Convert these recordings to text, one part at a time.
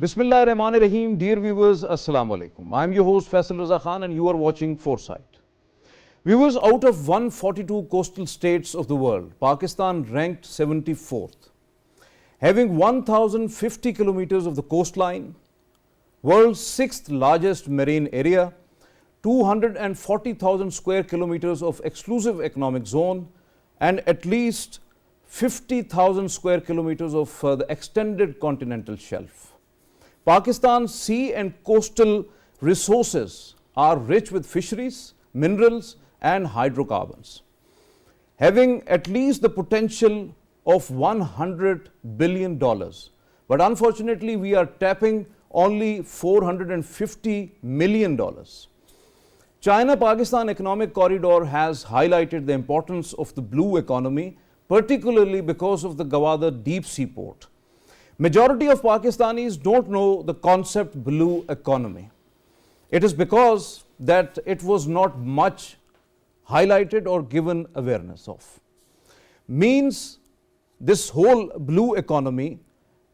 Bismillah Rahman Rahim. Dear viewers, Assalamu Alaikum. I am your host Faisal Raza and you are watching Foresight. Viewers, out of 142 coastal states of the world, Pakistan ranked 74th. Having 1050 kilometers of the coastline, world's 6th largest marine area, 240,000 square kilometers of exclusive economic zone, and at least 50,000 square kilometers of the extended continental shelf. Pakistan's sea and coastal resources are rich with fisheries, minerals, and hydrocarbons, having at least the potential of $100 billion. But unfortunately, we are tapping only $450 million. China-Pakistan Economic Corridor has highlighted the importance of the blue economy, particularly because of the Gwadar deep sea port. Majority of Pakistanis don't know the concept blue economy. It is because that it was not much highlighted or given awareness of. Means this whole blue economy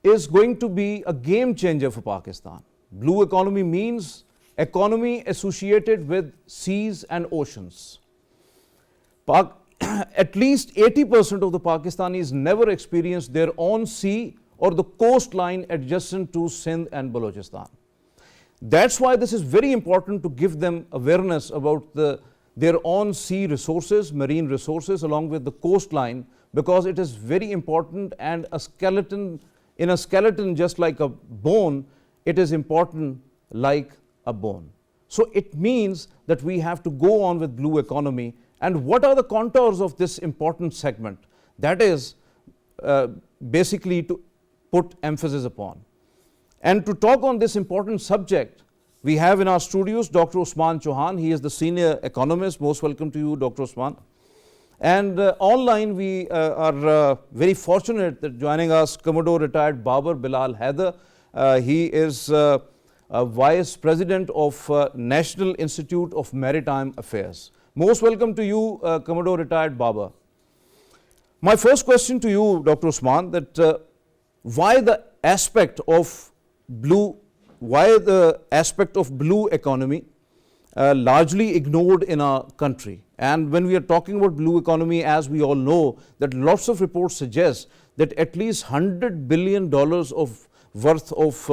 is going to be a game changer for Pakistan. Blue economy means economy associated with seas and oceans. At least 80% of the Pakistanis never experienced their own sea or the coastline adjacent to Sindh and Balochistan. That's why this is very important to give them awareness about their own sea resources, marine resources, along with the coastline, because it is very important, and in a skeleton just like a bone, it is important like a bone. So it means that we have to go on with blue economy. And what are the contours of this important segment? That is basically to put emphasis upon. And to talk on this important subject, we have in our studios Dr. Usman Chohan. He is the senior economist. Most welcome to you, Dr. Usman. And online, we are very fortunate that joining us Commodore retired Barber Bilal Haider. He is Vice President of National Institute of Maritime Affairs. Most welcome to you, Commodore retired Barber. My first question to you, Dr. Usman, that why the aspect of blue economy largely ignored in our country? And when we are talking about blue economy, as we all know, that lots of reports suggest that at least $100 billion of worth of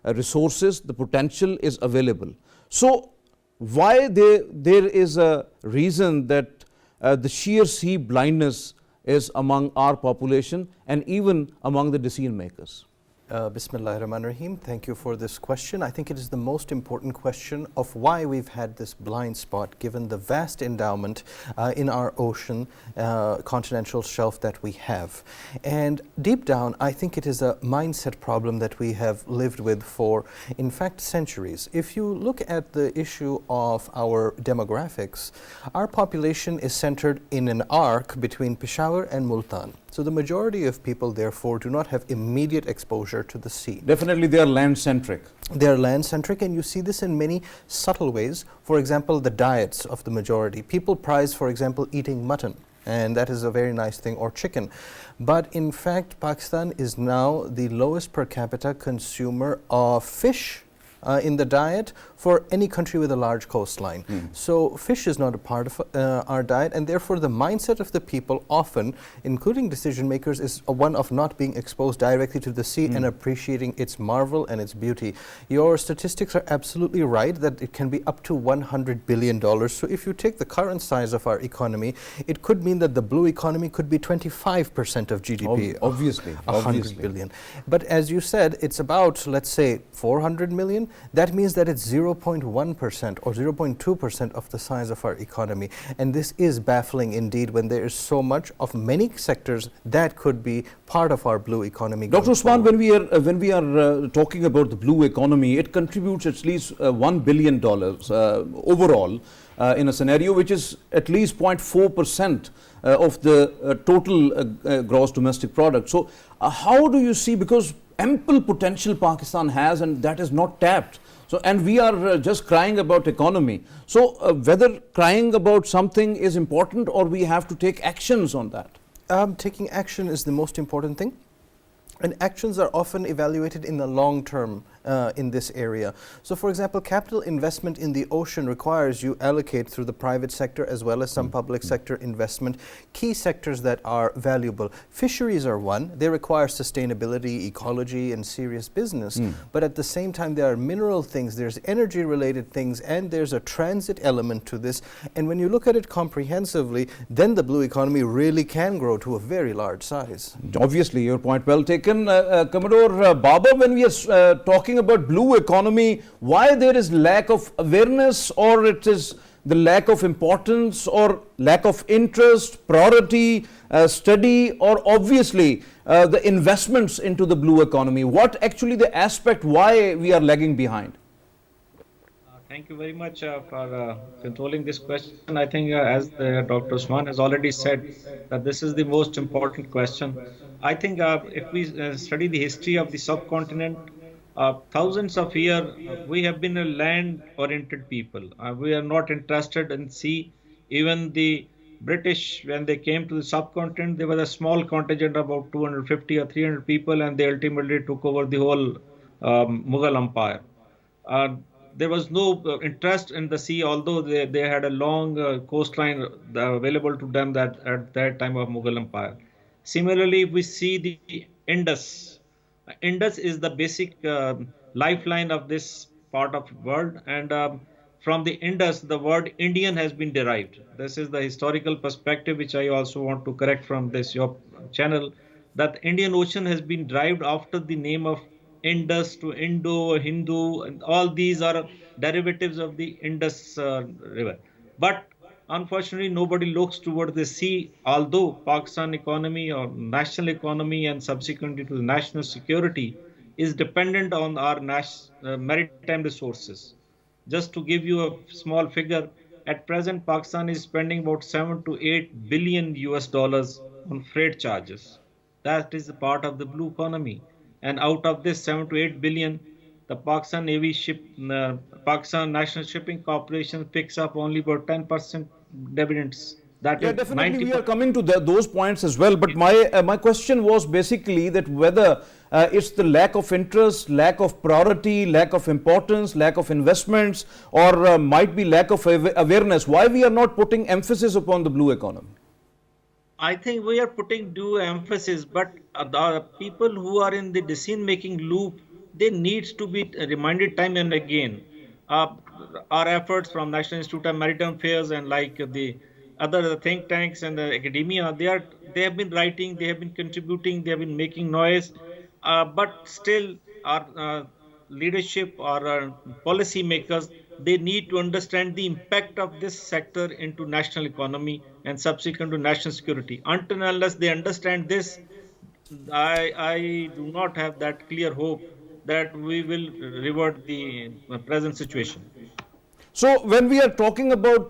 resources, the potential is available. So why there is a reason that the sheer sea blindness is among our population and even among the decision makers? Bismillahirrahmanirrahim. Thank you for this question. I think it is the most important question of why we've had this blind spot given the vast endowment in our ocean continental shelf that we have. And deep down, I think it is a mindset problem that we have lived with for, in fact, centuries. If you look at the issue of our demographics, our population is centered in an arc between Peshawar and Multan. So the majority of people, therefore, do not have immediate exposure to the sea. Definitely, they are land-centric. They are land-centric, and you see this in many subtle ways. For example, the diets of the majority. People prize, for example, eating mutton, and that is a very nice thing, or chicken. But in fact, Pakistan is now the lowest per capita consumer of fish in the diet for any country with a large coastline. So fish is not a part of our diet, and therefore the mindset of the people often, including decision makers, is one of not being exposed directly to the sea and appreciating its marvel and its beauty. Your statistics are absolutely right that it can be up to $100 billion. So if you take the current size of our economy, it could mean that the blue economy could be 25% of GDP. Obviously. 100 billion. But as you said, it's about, let's say, 400 million. That means that it's 0.1% or 0.2% of the size of our economy. And this is baffling indeed when there is so much of many sectors that could be part of our blue economy. Dr. Usman, when we are talking about the blue economy, it contributes at least $1 billion overall in a scenario which is at least 0.4% of the total gross domestic product. So how do you see, because ample potential Pakistan has and that is not tapped. So, and we are just crying about economy. So whether crying about something is important or we have to take actions on that? Taking action is the most important thing. And actions are often evaluated in the long term in this area. So for example, capital investment in the ocean requires you allocate through the private sector as well as some public sector investment, key sectors that are valuable. Fisheries are one. They require sustainability, ecology, and serious business. But at the same time, there are mineral things, there's energy related things, and there's a transit element to this. And when you look at it comprehensively, then the blue economy really can grow to a very large size. Obviously, your point well taken. Commodore Baba, when we are talking about blue economy, why there is lack of awareness, or it is the lack of importance, or lack of interest, priority, study, or obviously the investments into the blue economy? What actually the aspect why we are lagging behind? Thank you very much for controlling this question. I think as Dr. Usman has already said, that this is the most important question. I think if we study the history of the subcontinent, thousands of years, we have been a land-oriented people. We are not interested in sea. Even the British, when they came to the subcontinent, there was a small contingent, about 250 or 300 people, and they ultimately took over the whole Mughal Empire. There was no interest in the sea, although they had a long coastline available to them at that time of Mughal Empire. Similarly, we see the Indus. Indus is the basic lifeline of this part of the world, and from the Indus, the word Indian has been derived. This is the historical perspective, which I also want to correct from this your channel, that the Indian Ocean has been derived after the name of Indus to Indo, Hindu, and all these are derivatives of the Indus river. But unfortunately, nobody looks toward the sea, although Pakistan economy or national economy and subsequently to the national security is dependent on our maritime resources. Just to give you a small figure, at present Pakistan is spending about 7 to 8 billion US dollars on freight charges. That is a part of the blue economy. And out of this 7 to 8 billion, the Pakistan Pakistan National Shipping Corporation picks up only about 10% dividends. That Yeah, is definitely 90%. we are coming to those points as well. But my question was basically that whether it's the lack of interest, lack of priority, lack of importance, lack of investments, or might be lack of awareness. Why we are not putting emphasis upon the blue economy? I think we are putting due emphasis, but the people who are in the decision-making loop, they need to be reminded time and again. Uh, our efforts from National Institute of Maritime Affairs and like the other think tanks and the academia, they have been writing, they have been contributing, they have been making noise, but still our leadership or policy makers, they need to understand the impact of this sector into national economy and subsequent to national security. Until and unless they understand this, I do not have that clear hope that we will revert the present situation. So when we are talking about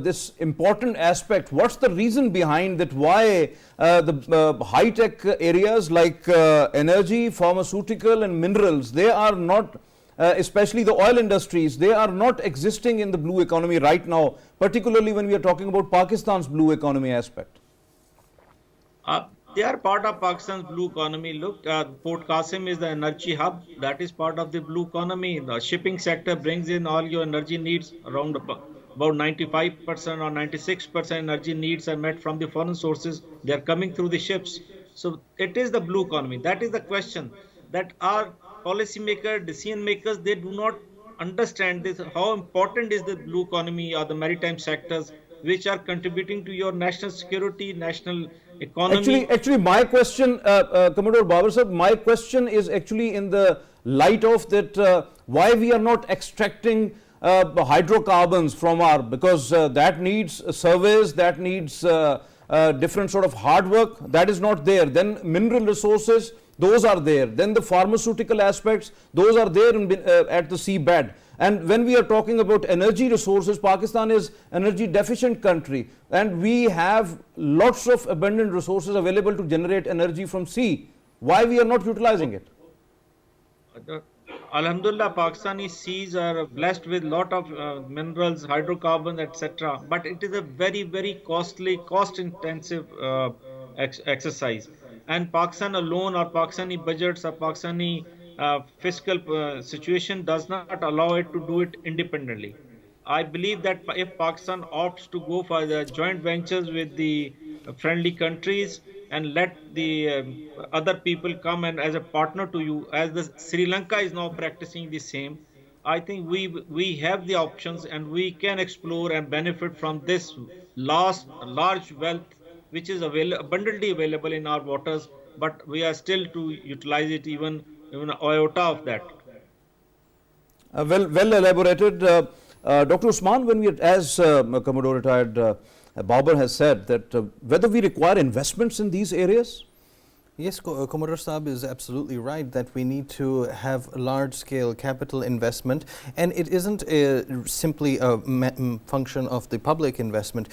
this important aspect, what's the reason behind that? Why the high-tech areas like energy, pharmaceutical, and minerals, they are not, especially the oil industries, they are not existing in the blue economy right now, particularly when we are talking about Pakistan's blue economy aspect? They are part of Pakistan's blue economy. Look, Port Qasim is the energy hub. That is part of the blue economy. The shipping sector brings in all your energy needs. Around about 95% or 96% energy needs are met from the foreign sources. They are coming through the ships. So it is the blue economy. That is the question. That our policymakers, decision makers, they do not understand this. How important is the blue economy or the maritime sectors, which are contributing to your national security, national economy. Actually, my question, Commodore Babar sir, my question is actually in the light of that why we are not extracting hydrocarbons from our, because that needs surveys, that needs different sort of hard work, that is not there. Then mineral resources, those are there. Then the pharmaceutical aspects, those are there at the seabed. And when we are talking about energy resources, Pakistan is energy deficient country, and we have lots of abundant resources available to generate energy from sea. Why we are not utilizing it? Alhamdulillah, Pakistani seas are blessed with lot of minerals, hydrocarbons, etc. But it is a very, very costly, cost-intensive exercise. And Pakistan alone, or Pakistani budgets, or Pakistani fiscal situation does not allow it to do it independently. I believe that if Pakistan opts to go for the joint ventures with the friendly countries and let the other people come and as a partner to you, as the Sri Lanka is now practicing the same, I think we have the options and we can explore and benefit from this large wealth which is abundantly available in our waters, but we are still to utilize it even an iota of that. Well elaborated. Dr. Usman, when we, as Commodore retired Babar has said, that whether we require investments in these areas? Yes, Commodore Saab is absolutely right that we need to have large-scale capital investment, and it isn't simply a function of the public investment.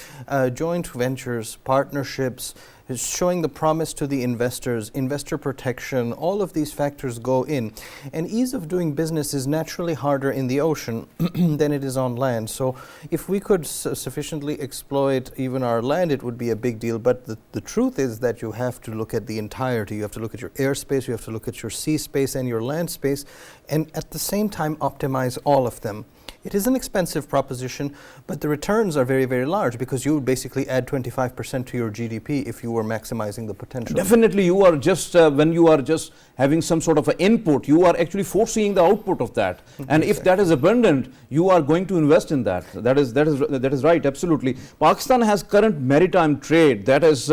Joint ventures, partnerships, showing the promise to the investors, investor protection, all of these factors go in. And ease of doing business is naturally harder in the ocean than it is on land. So if we could sufficiently exploit even our land, it would be a big deal. But the truth is that you have to look at the entirety. You have to look at your airspace, you have to look at your sea space and your land space, and at the same time optimize all of them. It is an expensive proposition, but the returns are very, very large because you would basically add 25% to your GDP if you were maximizing the potential. Definitely, you are just, when you are just having some sort of an input, you are actually foreseeing the output of that. And if that is abundant, you are going to invest in that. That is right, absolutely. Pakistan has current maritime trade, that is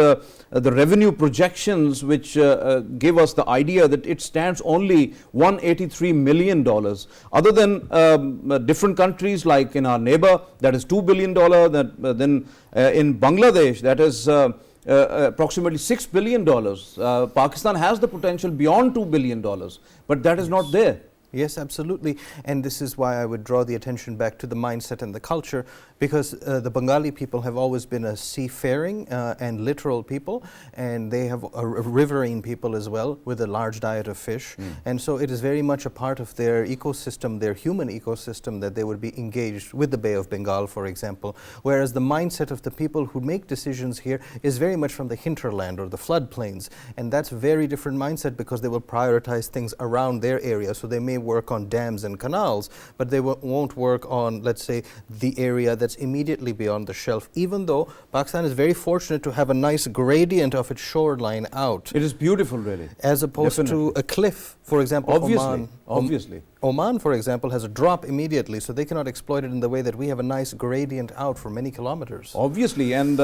the revenue projections which give us the idea that it stands only $183 million. Other than different countries like in our neighbor, that is $2 billion, then in Bangladesh, that is approximately $6 billion. Pakistan has the potential beyond $2 billion, but that is not there. Yes, absolutely. And this is why I would draw the attention back to the mindset and the culture, because the Bengali people have always been a seafaring and literal people, and they have a riverine people as well with a large diet of fish. And so it is very much a part of their ecosystem, their human ecosystem, that they would be engaged with the Bay of Bengal, for example. Whereas the mindset of the people who make decisions here is very much from the hinterland or the floodplains. And that's a very different mindset because they will prioritize things around their area. So they may work on dams and canals, but they won't work on, let's say, the area that's immediately beyond the shelf, even though Pakistan is very fortunate to have a nice gradient of its shoreline out. It is beautiful, really. As opposed to a cliff, for example, Obviously. Oman, for example, has a drop immediately, so they cannot exploit it in the way that we have a nice gradient out for many kilometers. Obviously, and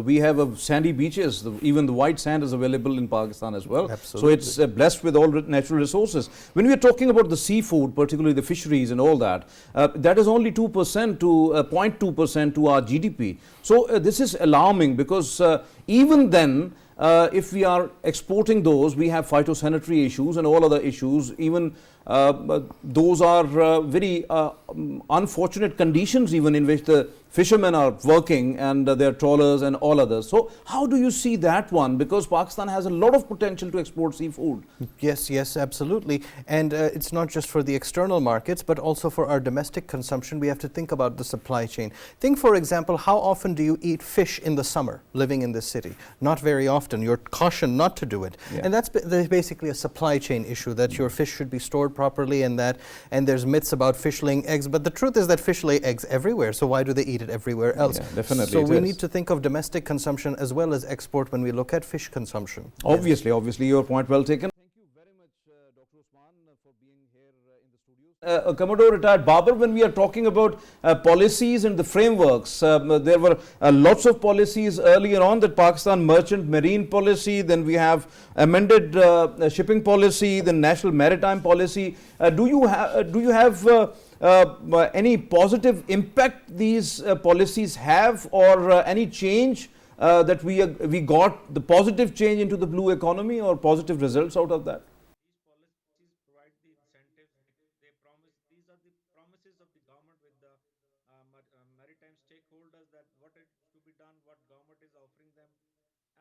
we have sandy beaches. Even the white sand is available in Pakistan as well. Absolutely. So it's blessed with all natural resources. When we are talking about the seafood, particularly the fisheries and all that, that is only 2% to 0.2% to our GDP. So this is alarming because even then, if we are exporting those, we have phytosanitary issues and all other issues. Even those are very unfortunate conditions even in which the fishermen are working and their trawlers and all others. So how do you see that one? Because Pakistan has a lot of potential to export seafood. Yes, absolutely. And it's not just for the external markets, but also for our domestic consumption. We have to think about the supply chain. Think, for example, how often do you eat fish in the summer living in this city? Not very often. You're cautioned not to do it. Yeah. And there's basically a supply chain issue, that your fish should be stored properly, and there's myths about fish laying eggs. But the truth is that fish lay eggs everywhere. So why do they eat it everywhere else? Yeah, definitely. So we need to think of domestic consumption as well as export when we look at fish consumption. Obviously, your point well taken. Thank you very much, Dr. Usman, for being here in the studio. Commodore retired Babar, when we are talking about policies and the frameworks, there were lots of policies earlier on, that Pakistan merchant marine policy, then we have amended shipping policy, then national maritime policy. Do you have any positive impact these policies have, or any change that we got the positive change into the blue economy, or positive results out of that? These policies provide the incentives. They promise, these are the promises of the government with the maritime stakeholders, that what is to be done, what government is offering them.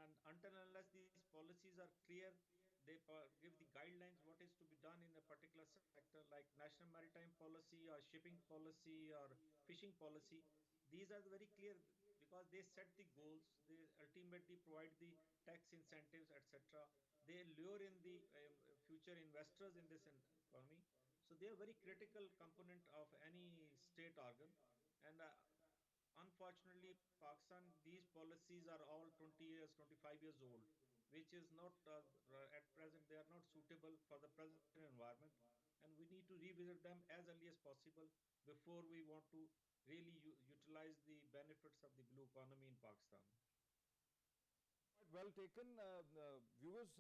And until and unless these policies are clear, they give the guidelines what is to be done in a particular sector, like national maritime policy or shipping policy or fishing policy. These are very clear because they set the goals, they ultimately provide the tax incentives, etc. They lure in the future investors in this economy. So they are very critical component of any state organ. And unfortunately, Pakistan, these policies are all 20 years, 25 years old, which is not, at present, they are not suitable for the present environment. And we need to revisit them as early as possible before we want to really utilize the benefits of the blue economy in Pakistan. Quite well taken. Viewers,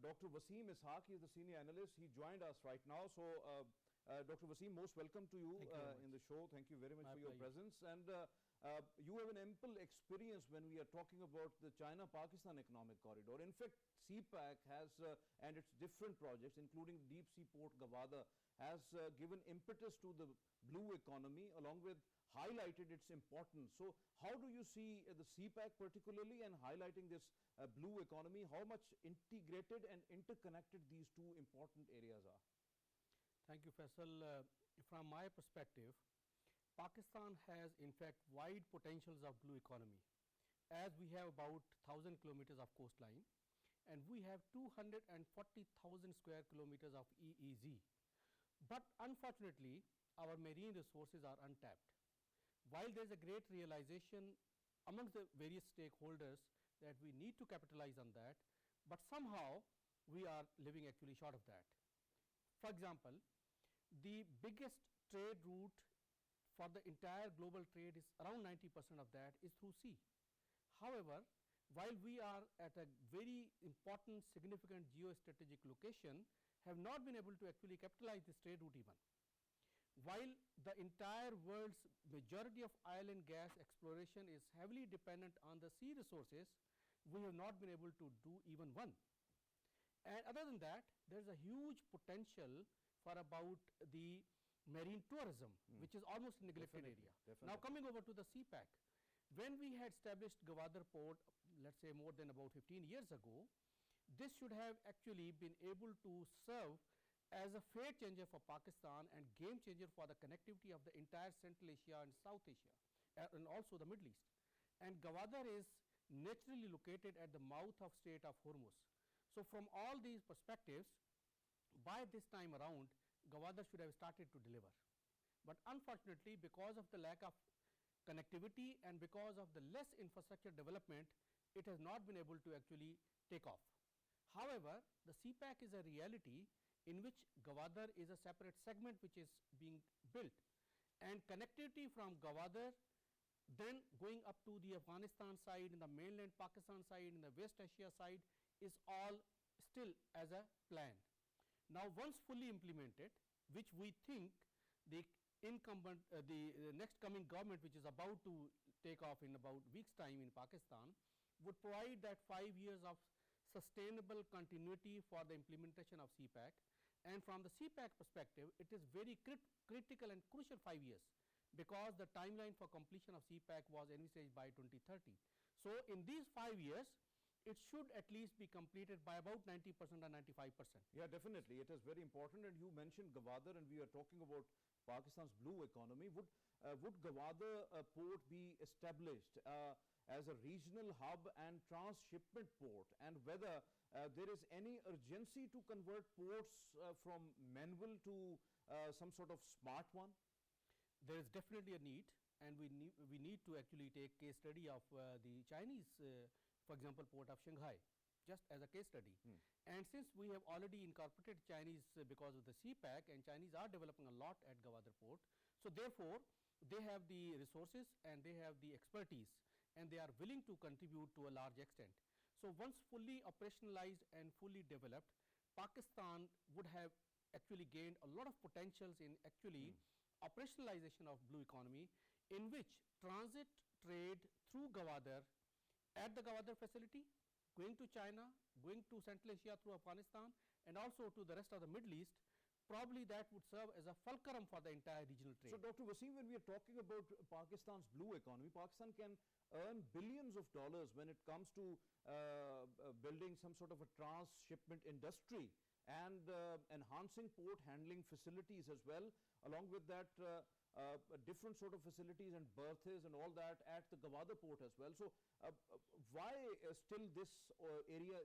Dr. Waseem Ishaque is the senior analyst. He joined us right now. So, Dr. Waseem, most welcome to you, in the show. Thank you very much for your presence. And you have an ample experience when we are talking about the China-Pakistan economic corridor. In fact, CPAC has, and its different projects, including deep sea port Gawada, has given impetus to the blue economy along with highlighted its importance. So how do you see the CPAC particularly and highlighting this blue economy, how much integrated and interconnected these two important areas are? Thank you, Faisal. From my perspective, Pakistan has in fact wide potentials of blue economy, as we have about 1,000 kilometers of coastline and we have 240,000 square kilometers of EEZ. But unfortunately, our marine resources are untapped. While there is a great realization amongst the various stakeholders that we need to capitalize on that, but somehow we are living actually short of that. For example, the biggest trade route for the entire global trade is around 90% of that is through sea. However, while we are at a very important significant geostrategic location, have not been able to actually capitalize this trade route even. While the entire world's majority of oil and gas exploration is heavily dependent on the sea resources, we have not been able to do even one. And other than that, there is a huge potential for about the marine tourism, which is almost a neglected area. Now coming over to the CPAC, when we had established Gwadar port, let us say more than about 15 years ago, this should have actually been able to serve as a fate changer for Pakistan and game changer for the connectivity of the entire Central Asia and South Asia and also the Middle East. And Gwadar is naturally located at the mouth of Strait of Hormuz. So from all these perspectives, by this time around, Gwadar should have started to deliver. But unfortunately, because of the lack of connectivity and because of the less infrastructure development, it has not been able to actually take off. However, the CPAC is a reality in which Gwadar is a separate segment which is being built, and connectivity from Gwadar then going up to the Afghanistan side, in the mainland Pakistan side, in the West Asia side is all still as a plan. Now once fully implemented, which we think the incumbent, the next coming government which is about to take off in about weeks time in Pakistan, would provide that 5 years of sustainable continuity for the implementation of CPAC. And from the CPAC perspective, it is very critical and crucial 5 years, because the timeline for completion of CPAC was envisaged by 2030. So in these 5 years, it should at least be completed by about 90% or 95%. Yeah, definitely. It is very important. And you mentioned Gwadar, and we are talking about Pakistan's blue economy. Would Gwadar port be established as a regional hub and transshipment port, and whether there is any urgency to convert ports from manual to some sort of smart one? There is definitely a need, and we need to actually take case study of the Chinese, for example, port of Shanghai, just as a case study. And since we have already incorporated Chinese because of the CPAC, and Chinese are developing a lot at Gwadar port, so therefore they have the resources and they have the expertise, and they are willing to contribute to a large extent. So once fully operationalized and fully developed, Pakistan would have actually gained a lot of potentials in actually operationalization of blue economy, in which transit trade through Gwadar at the Gwadar facility, going to China, going to Central Asia through Afghanistan, and also to the rest of the Middle East, probably that would serve as a fulcrum for the entire regional trade. So Dr. Waseem, when we are talking about Pakistan's blue economy, Pakistan can earn billions of dollars when it comes to building some sort of a transshipment industry and enhancing port handling facilities as well. Along with that, different sort of facilities and berths and all that at the Gawada port as well. So why still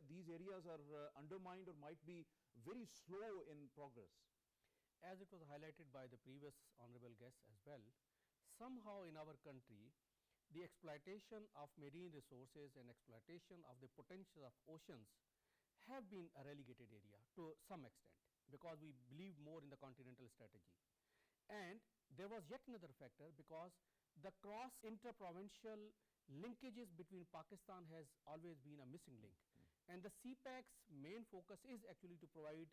these areas are undermined or might be very slow in progress? As it was highlighted by the previous honorable guests as well, somehow in our country the exploitation of marine resources and exploitation of the potential of oceans have been a relegated area to some extent, because we believe more in the continental strategy. And there was yet another factor, because the cross interprovincial linkages between Pakistan has always been a missing link, and the CPAC's main focus is actually to provide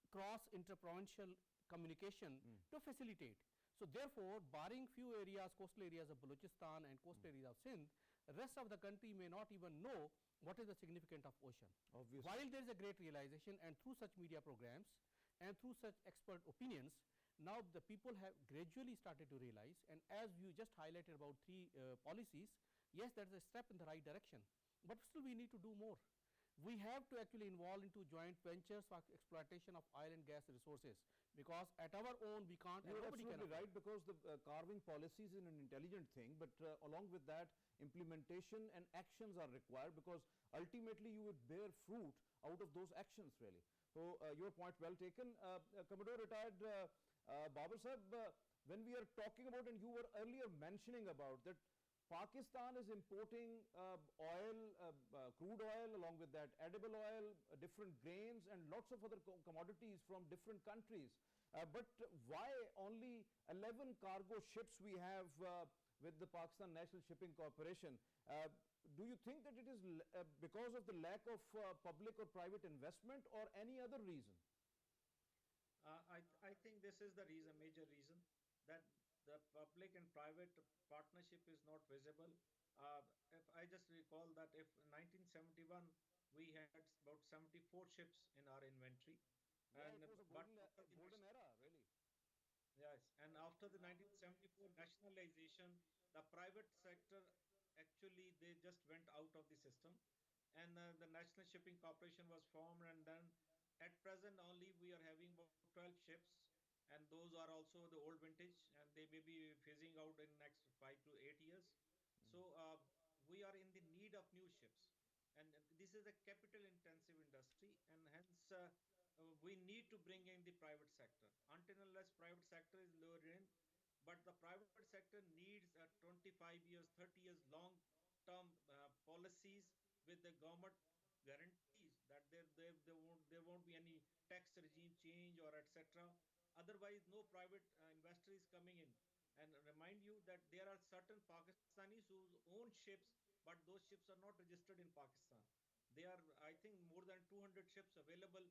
cross interprovincial communication to facilitate. So therefore, barring few areas, coastal areas of Balochistan and coastal areas of Sindh, rest of the country may not even know what is the significance of ocean. Obviously. While there is a great realization, and through such media programs and through such expert opinions, now the people have gradually started to realize, and as you just highlighted about 3 policies, yes, that is a step in the right direction, but still we need to do more. We have to actually involve into joint ventures for exploitation of oil and gas resources, because at our own we can't. You are absolutely right, because the carving policies is an intelligent thing, but along with that implementation and actions are required, because ultimately you would bear fruit out of those actions really. So your point well taken. Commodore retired Babar Sahib, when we are talking about, and you were earlier mentioning about that, Pakistan is importing oil, crude oil, along with that edible oil, different grains and lots of other commodities from different countries. But why only 11 cargo ships we have with the Pakistan National Shipping Corporation? Do you think that it is because of the lack of public or private investment, or any other reason? I think this is the reason, major reason, that the public and private partnership is not visible. If I just recall that if in 1971 we had about 74 ships in our inventory, Yeah, and it was a golden era really. yes, and after the 1974 nationalization, the private sector actually they just went out of the system, and the National Shipping Corporation was formed, and then at present only we are having about 12 ships, and those are also the old vintage, and they may be phasing out in next 5 to 8 years. So we are in the need of new ships, and this is a capital intensive industry, and hence we need to bring in the private sector. Until unless private sector is lured in, but the private sector needs 25 years, 30 years long term policies with the government guarantees that there won't be any tax regime change or etc. Otherwise, no private investor is coming in. And remind you that there are certain Pakistanis who own ships, but those ships are not registered in Pakistan. They are, I think, more than 200 ships available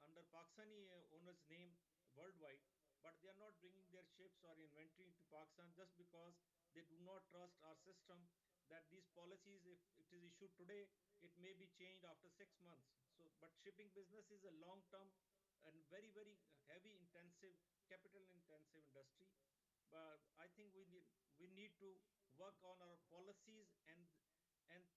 under Pakistani owner's name worldwide, but they are not bringing their ships or inventory into Pakistan just because they do not trust our system, that these policies, if it is issued today, it may be changed after 6 months. So, but shipping business is a long term and very, very heavy intensive, capital intensive industry. But I think we need to work on our policies and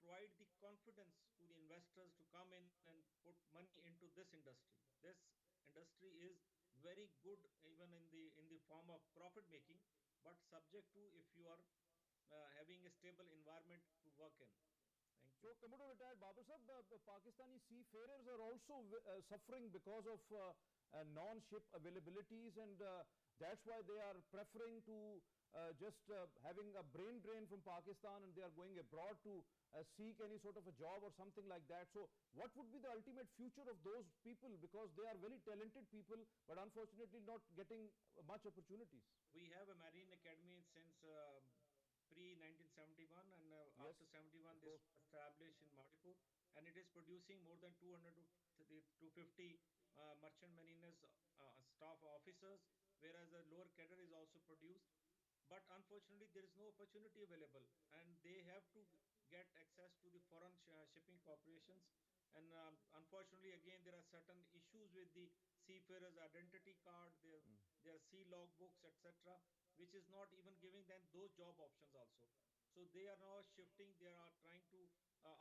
provide the confidence to the investors to come in and put money into this industry. This industry is very good even in the form of profit making, but subject to if you are having a stable environment to work in. Thank you. So, Commodore retired Babar Sahib, Pakistani seafarers are also suffering because of non-ship availabilities, and that's why they are preferring to just having a brain drain from Pakistan, and they are going abroad to seek any sort of a job or something like that. So what would be the ultimate future of those people, because they are very talented people, but unfortunately not getting much opportunities? We have a marine academy since pre 1971, and Yes, after 71 of this course. was established in Madipur, and it is producing more than 200 to 250 merchant mariners staff officers, whereas a lower cadre is also produced. But unfortunately there is no opportunity available, and they have to get access to the foreign shipping corporations. And unfortunately again there are certain issues with the seafarers identity card, their sea log books, etc., which is not even giving them those job options also. So they are now shifting, they are trying to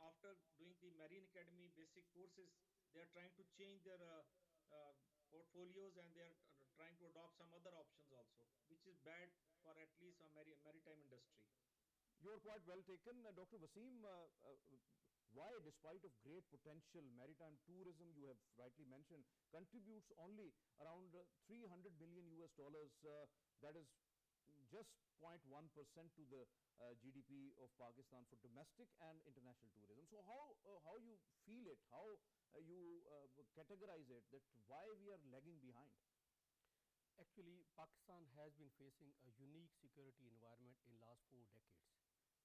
after doing the marine academy basic courses, they are trying to change their uh, portfolios, and they are trying to adopt some other options also, which is bad for at least a maritime industry. Your point well taken. Dr. Waseem, why, despite of great potential, maritime tourism, you have rightly mentioned, contributes only around 300 million US dollars, that is just 0.1% to the GDP of Pakistan for domestic and international tourism. So how you feel it, how you categorize it, that why we are lagging behind? Actually, Pakistan has been facing a unique security environment in last 4 decades.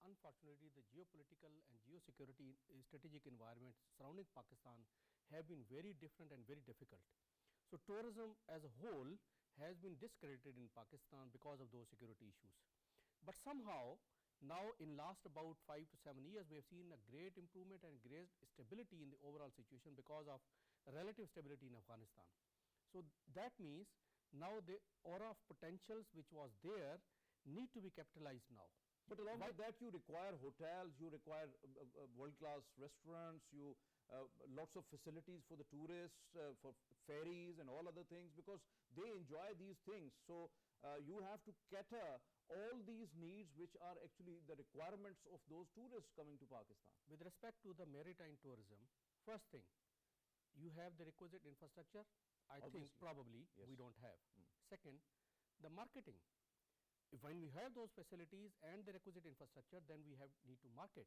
Unfortunately, the geopolitical and geosecurity strategic environment surrounding Pakistan have been very different and very difficult. So tourism as a whole has been discredited in Pakistan because of those security issues. But somehow now in last about 5 to 7 years, we have seen a great improvement and great stability in the overall situation because of relative stability in Afghanistan. So that means now the aura of potentials which was there need to be capitalized now. But along with that, you require hotels, you require world-class restaurants, you lots of facilities for the tourists, for ferries and all other things, because they enjoy these things. So you have to cater all these needs which are actually the requirements of those tourists coming to Pakistan. With respect to the maritime tourism, first thing, you have the requisite infrastructure. I Obviously. think probably Yes. we don't have. Second, the marketing. If when we have those facilities and the requisite infrastructure, then we need to market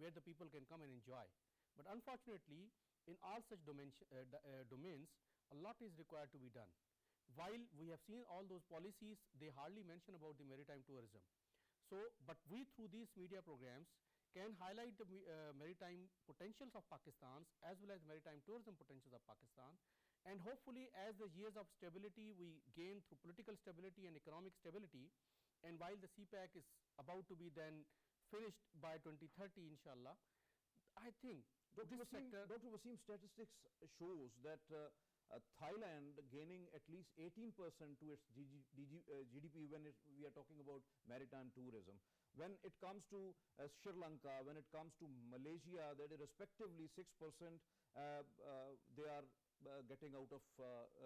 where the people can come and enjoy. But unfortunately, in all such domains, a lot is required to be done. While we have seen all those policies, they hardly mention about the maritime tourism. So, but we through these media programs can highlight the maritime potentials of Pakistan as well as maritime tourism potentials of Pakistan, and hopefully as the years of stability we gain through political stability and economic stability, and while the CPAC is about to be then finished by 2030 inshallah, I think Dr. this sector. Dr. Waseem, statistics shows that Thailand gaining at least 18% to its GDP when we are talking about maritime tourism. When it comes to Sri Lanka, when it comes to Malaysia, that is respectively 6% they are getting out of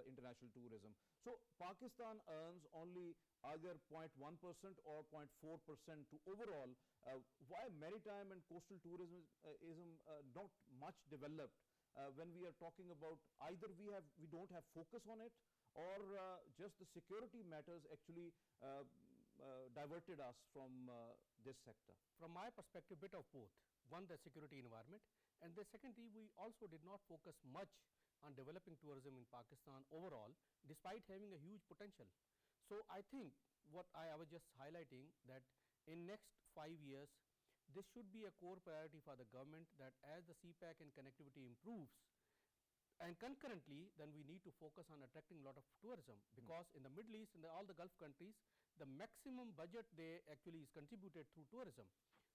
international tourism. So Pakistan earns only either 0.1% or 0.4% to overall. Why maritime and coastal tourism is not much developed when we are talking about either we don't have focus on it, or just the security matters actually diverted us from this sector? From my perspective, bit of both. One, the security environment, and the secondly, we also did not focus much on developing tourism in Pakistan overall, despite having a huge potential. So I think what I was just highlighting, that in next 5 years, this should be a core priority for the government, that as the CPAC and connectivity improves, and concurrently then we need to focus on attracting a lot of tourism, because in the Middle East and all the Gulf countries, the maximum budget they actually is contributed through tourism.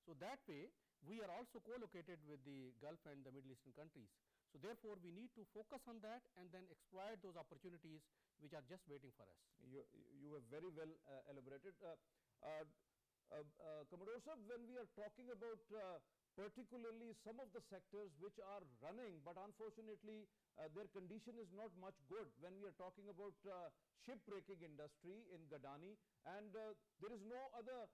So that way we are also co-located with the Gulf and the Middle Eastern countries. So therefore we need to focus on that and then exploit those opportunities which are just waiting for us. You have very well elaborated. Commodore Sir, when we are talking about particularly some of the sectors which are running, but unfortunately their condition is not much good, when we are talking about shipbreaking industry in Gadani, and there is no other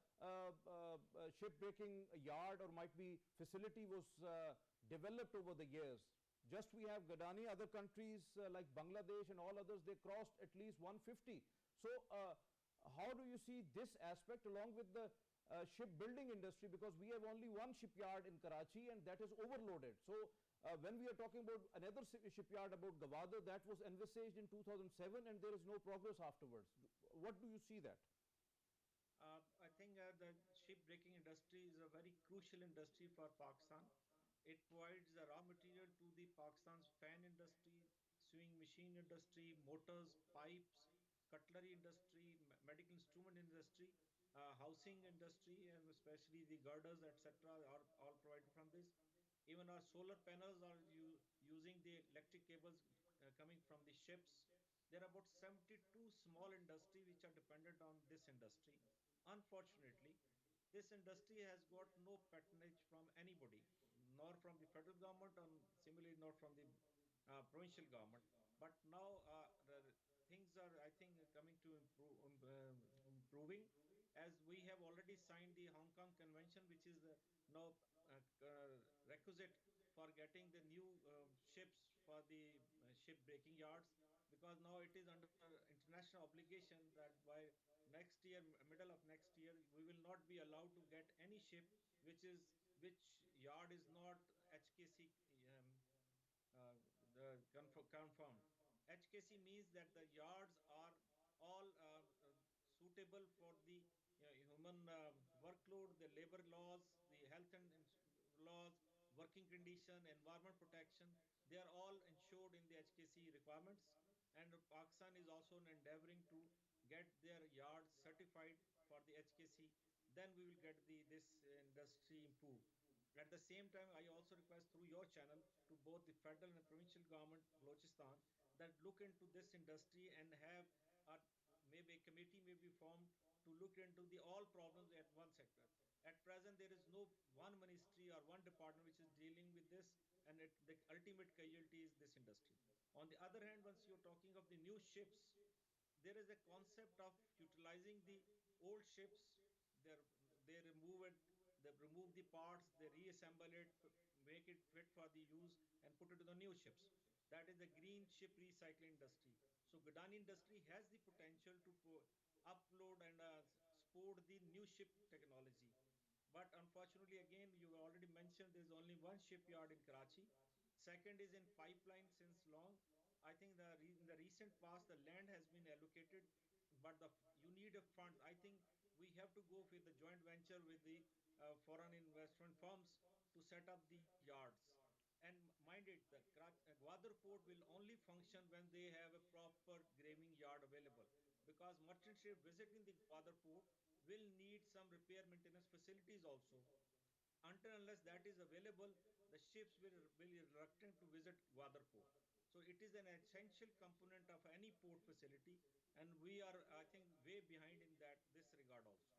shipbreaking yard or might be facility was developed over the years. Just we have Gadani, other countries like Bangladesh and all others, they crossed at least 150. So how do you see this aspect along with the shipbuilding industry, because we have only one shipyard in Karachi and that is overloaded. So when we are talking about another shipyard about Gwadar, that was envisaged in 2007 and there is no progress afterwards. What do you see that? I think the shipbreaking industry is a very crucial industry for Pakistan. It provides the raw material to the Pakistan's fan industry, sewing machine industry, motors, pipes, cutlery industry, medical instrument industry, housing industry, and especially the girders, etc. are all provided from this. Even our solar panels are using the electric cables coming from the ships. There are about 72 small industry which are dependent on this industry. Unfortunately, this industry has got no patronage from anybody, nor from the federal government, and similarly not from the provincial government. But now things are, I think, coming to improving, as we have already signed the Hong Kong Convention, which is now requisite for getting the new ships for the ship breaking yards, because now it is under international obligation that by next year, middle of next year, we will not be allowed to get any ship which yard is not HKC uh, confirmed. HKC means that the yards are all suitable for the human workload, the labor laws, the health and laws, working condition, environment protection. They are all ensured in the HKC requirements. And Pakistan is also endeavoring to get their yards certified for the HKC. Then we will get this industry improved. At the same time, I also request through your channel to both the federal and provincial government, Balochistan, that look into this industry and have a, maybe a committee may be formed to look into the all problems at one sector. At present, there is no one ministry or one department which is dealing with this, and the ultimate casualty is this industry. On the other hand, once you're talking of the new ships, there is a concept of utilizing the old ships. They're, they remove it, they remove the parts, they reassemble it, make it fit for the use, and put it to the new ships. That is the green ship recycling industry. So Gadani industry has the potential to upload and support the new ship technology. But unfortunately, again, you already mentioned there's only one shipyard in Karachi. Second is in pipeline since long. I think in the recent past, the land has been allocated, but you need a funds. I think we have to go with the joint venture with the foreign investment firms to set up the yards. And mind it, the Gwadar port will only function when they have a proper graving yard available. Because merchant ship visiting the Gwadar port will need some repair maintenance facilities also. Until unless that is available, the ships will be reluctant to visit Gwadar port. So it is an essential component of any port facility, and we are, I think, way behind in this regard also.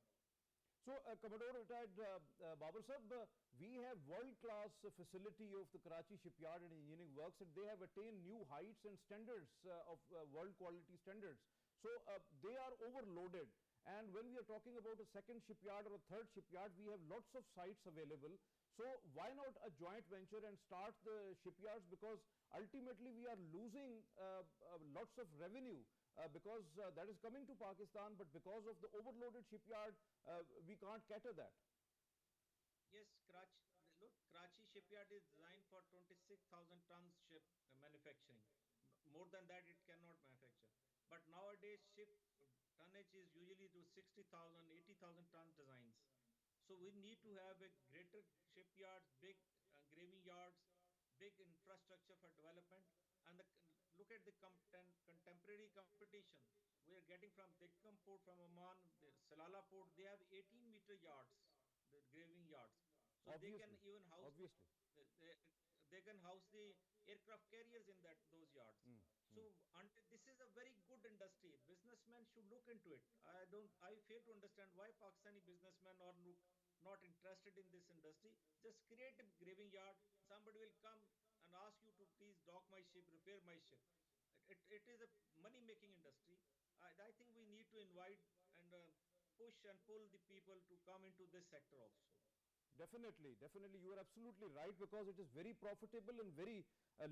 So, Commodore retired Babar Sahab, we have world-class facility of the Karachi Shipyard and Engineering Works, and they have attained new heights and standards of world quality standards. So, they are overloaded. And when we are talking about a second shipyard or a third shipyard, we have lots of sites available. So, why not a joint venture and start the shipyards? Because ultimately we are losing lots of revenue. Because that is coming to Pakistan, but because of the overloaded shipyard, we can't cater that. Yes, Karachi, look, Karachi shipyard is designed for 26,000 tons ship manufacturing. More than that, it cannot manufacture. But nowadays, ship tonnage is usually to 60,000, 80,000 ton designs. So we need to have a greater shipyards, big graving yards, big infrastructure for development. And look at the contemporary competition. We are getting from Dekam port, from Oman, the Salala port, they have 18-meter yards, the graving yards. So they can Obviously, even house obviously. they, they can house the aircraft carriers in those yards. So this is a very good industry. Businessmen should look into it. I fail to understand why Pakistani businessmen are not interested in this industry. Just create a graving yard. Somebody will come and ask you to please dock my ship, repair my ship. It is a money making industry. I think we need to invite and push and pull the people to come into this sector also. Definitely, definitely. You are absolutely right, because it is very profitable and very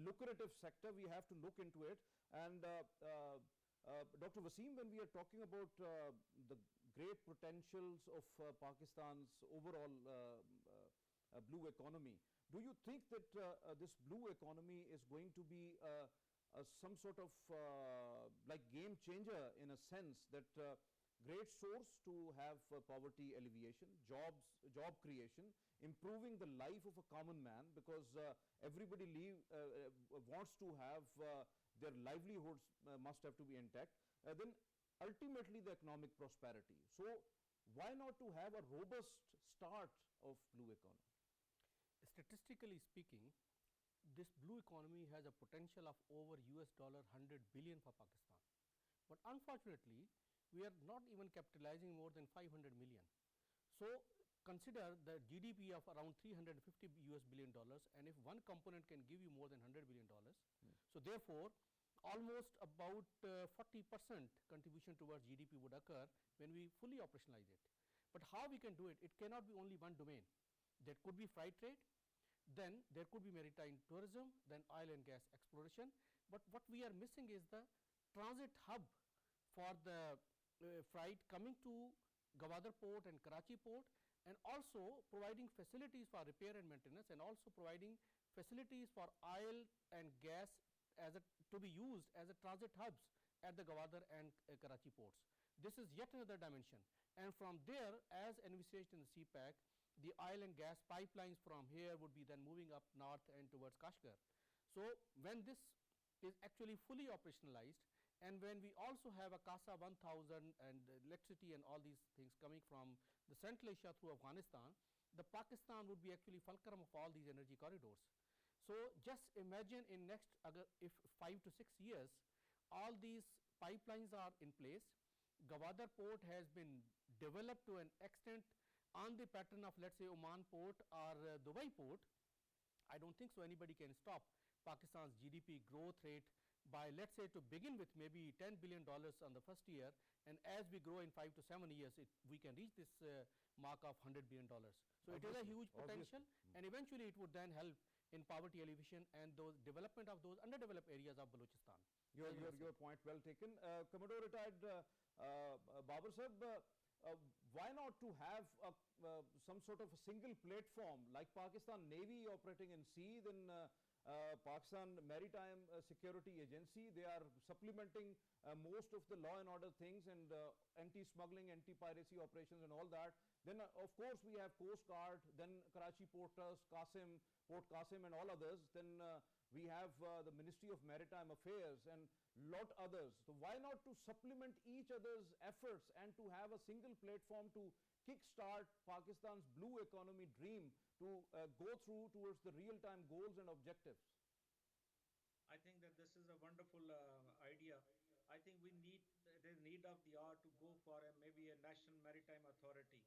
lucrative sector. We have to look into it. And Dr. Waseem, when we are talking about the great potentials of Pakistan's overall blue economy, do you think that this blue economy is going to be some sort of like game changer, in a sense that great source to have poverty alleviation, job creation, improving the life of a common man, because everybody wants to have their livelihoods must have to be intact, then ultimately the economic prosperity. So why not to have a robust start of blue economy? Statistically speaking, this blue economy has a potential of over $100 billion for Pakistan. But unfortunately, we are not even capitalizing more than 500 million. So consider the GDP of around 350 US billion dollars, and if one component can give you more than $100 billion, so therefore almost about 40% contribution towards GDP would occur when we fully operationalize it. But how we can do it? It cannot be only one domain. There could be freight trade, then there could be maritime tourism, then oil and gas exploration. But what we are missing is the transit hub for the freight coming to Gwadar port and Karachi port, and also providing facilities for repair and maintenance, and also providing facilities for oil and gas as to be used as a transit hubs at the Gwadar and Karachi ports. This is yet another dimension, and from there, as envisaged in the CPAC, the oil and gas pipelines from here would be then moving up north and towards Kashgar. So when this is actually fully operationalized, and when we also have a CASA 1000 and electricity and all these things coming from the Central Asia through Afghanistan, the Pakistan would be actually fulcrum of all these energy corridors. So just imagine in next if 5 to 6 years, all these pipelines are in place. Gwadar port has been developed to an extent on the pattern of, let's say, Oman port or Dubai port. I don't think so anybody can stop Pakistan's GDP growth rate by, let's say, to begin with maybe $10 billion on the first year, and as we grow in 5 to 7 years, we can reach this mark of $100 billion. So it is a huge potential, and eventually it would then help in poverty alleviation and those development of those underdeveloped areas of Balochistan. Your point well taken. Commodore retired Babar Sahib, why not to have some sort of a single platform like Pakistan Navy operating in sea, then Pakistan Maritime Security Agency, they are supplementing most of the law and order things, and anti-smuggling, anti-piracy operations and all that. Then of course we have Coast Guard, then Karachi Port Trust, Port Qasim and all others. Then we have the Ministry of Maritime Affairs and lot others. So why not to supplement each other's efforts and to have a single platform to kickstart Pakistan's blue economy dream to go through towards the real-time goals and objectives? I think that this is a wonderful idea. I think it is need of the hour to go for maybe a national maritime authority,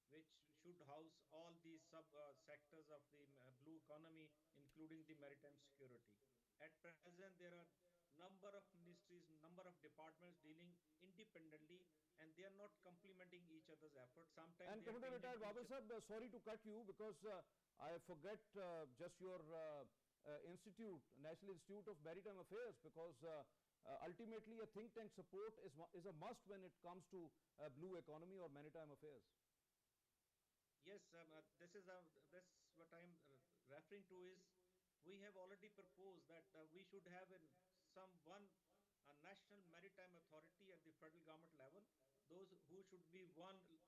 which should house all these sub sectors of the blue economy, including the maritime security. At present, there are number of ministries, number of departments dealing independently, and they are not complementing each other's efforts. Sometimes and they are Commander changing retired Babar each other. Sahib, sorry to cut you because I forget just your institute, National Institute of Maritime Affairs, because ultimately a think tank support is a must when it comes to blue economy or maritime affairs. Yes, this what I'm referring to is we have already proposed that we should have a national maritime authority at the federal government level. Those who should be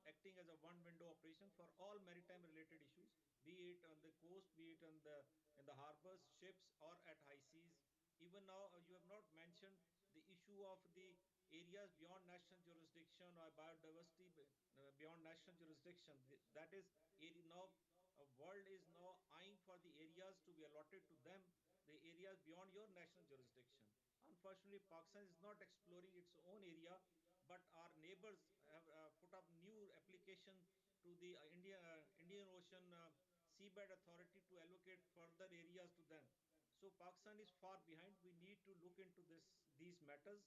acting as a one window operation for all maritime related issues, be it on the coast, be it on the in the harbors, ships, or at high seas. Even now, you have not mentioned the issue of the areas beyond national jurisdiction or biodiversity beyond national jurisdiction. That is now world is now eyeing for the areas to be allotted to them, the areas beyond your national jurisdiction. Unfortunately, Pakistan is not exploring its own area, but our neighbors have put up new application to the Indian Ocean Seabed Authority to allocate further areas to them. So Pakistan is far behind. We need to look into these matters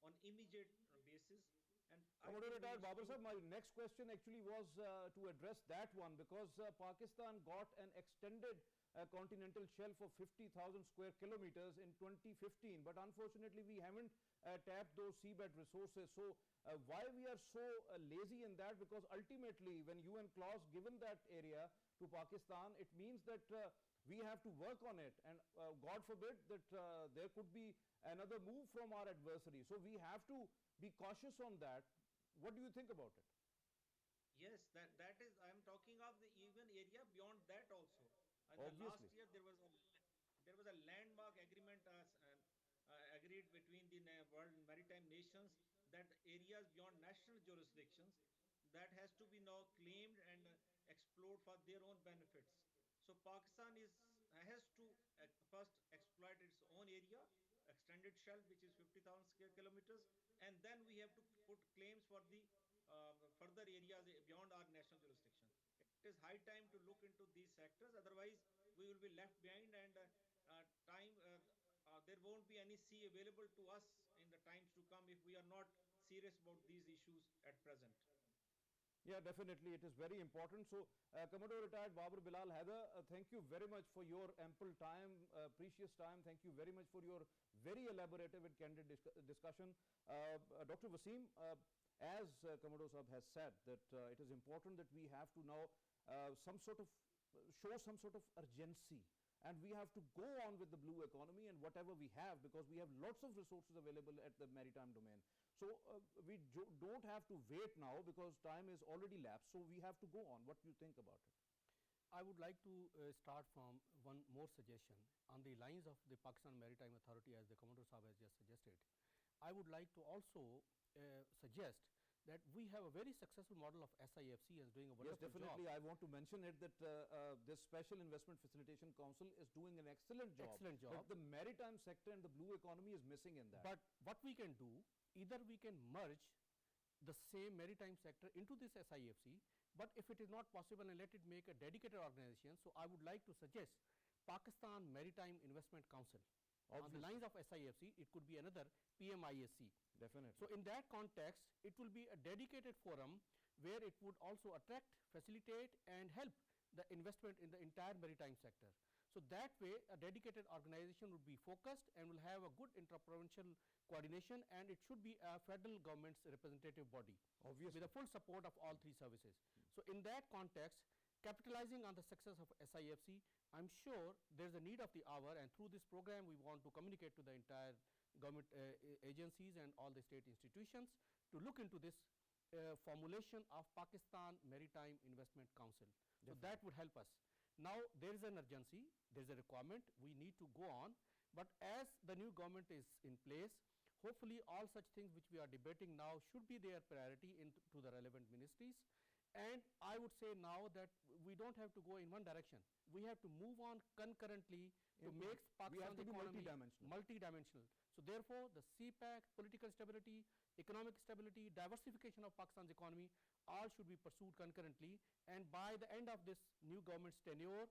on immediate basis, and I Commodore think we retired Babar should. Sahib, my next question actually was to address that one, because Pakistan got an extended continental shelf of 50,000 square kilometers in 2015, but unfortunately we haven't tapped those seabed resources. So why we are so lazy in that? Because ultimately when UN clause given that area to Pakistan, it means that we have to work on it, and God forbid that there could be another move from our adversary. So we have to be cautious on that. What do you think about it? Yes, that is, I am talking of the even area beyond that also. The Obviously. last year there was a landmark agreement agreed between the world maritime nations that areas beyond national jurisdictions that has to be now claimed and explored for their own benefits. So Pakistan is has to first exploit its own area, extended shelf, which is 50,000 square kilometers, and then we have to put claims for the further areas beyond our national jurisdiction. It is high time to look into these sectors. Otherwise, we will be left behind, and time there won't be any sea available to us in the times to come if we are not serious about these issues at present. Yeah, definitely. It is very important. So, Commodore Retired Babar Bilal Haider, thank you very much for your ample time, precious time. Thank you very much for your very elaborative and candid discussion. Dr. Waseem, as Commodore Sahab has said, that it is important that we have to now show some sort of urgency, and we have to go on with the blue economy and whatever we have, because we have lots of resources available at the maritime domain. So we don't have to wait now because time is already lapsed. So we have to go on. What do you think about it? I would like to start from one more suggestion on the lines of the Pakistan Maritime Authority, as the Commodore Sahab has just suggested. I would like to also suggest that we have a very successful model of SIFC as doing a wonderful Yes, definitely. job. I want to mention it that this Special Investment Facilitation Council is doing an excellent job. Excellent job. But the maritime sector and the blue economy is missing in that. But what we can do, either we can merge the same maritime sector into this SIFC, but if it is not possible, and let it make a dedicated organization. So I would like to suggest Pakistan Maritime Investment Council. On the lines of SIFC, it could be another PMISC. Definitely. So in that context, it will be a dedicated forum where it would also attract, facilitate and help the investment in the entire maritime sector. So that way a dedicated organization would be focused and will have a good interprovincial coordination, and it should be a federal government's representative body. Obviously. With the full support of all three services. So in that context, capitalizing on the success of SIFC, I'm sure there's a need of the hour, and through this program we want to communicate to the entire government agencies and all the state institutions to look into this formulation of Pakistan Maritime Investment Council. So that would help us. Now there is an urgency, there is a requirement, we need to go on, but as the new government is in place, hopefully all such things which we are debating now should be their priority to the relevant ministries. And I would say now that we don't have to go in one direction. We have to move on concurrently to make Pakistan's economy multidimensional. So therefore, the CPAC, political stability, economic stability, diversification of Pakistan's economy, all should be pursued concurrently. And by the end of this new government's tenure,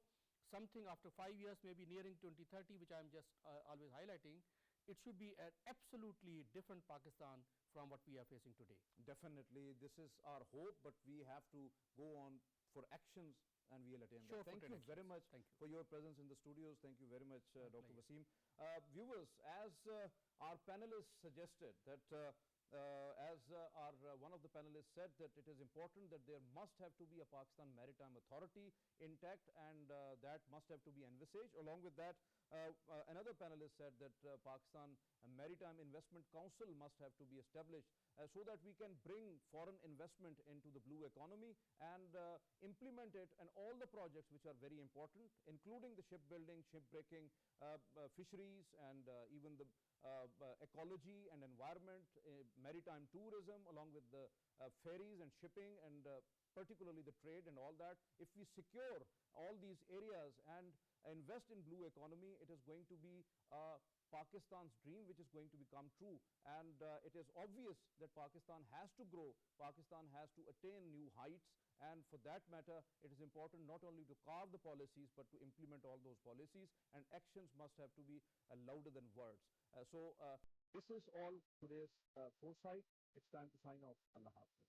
something after 5 years, maybe nearing 2030, which I am just always highlighting, it should be an absolutely different Pakistan from what we are facing today. Definitely, this is our hope, but we have to go on for actions, and we will attain Sure, that. Thank you very much for your presence in the studios. Thank you very much, Dr. Waseem. Viewers, as our panelists suggested that one of the panelists said that it is important that there must have to be a Pakistan Maritime Authority intact, and that must have to be envisaged. Along with that, another panelist said that Pakistan Maritime Investment Council must have to be established so that we can bring foreign investment into the blue economy and implement it, and all the projects which are very important, including the shipbuilding, shipbreaking, fisheries, and even the ecology and environment, maritime tourism, along with the ferries and shipping, and particularly the trade and all that. If we secure all these areas and invest in blue economy, it is going to be Pakistan's dream which is going to become true, and it is obvious that Pakistan has to grow, Pakistan has to attain new heights, and for that matter it is important not only to carve the policies but to implement all those policies, and actions must have to be louder than words. So this is all today's Foresight. It's time to sign off. Allah Hafiz.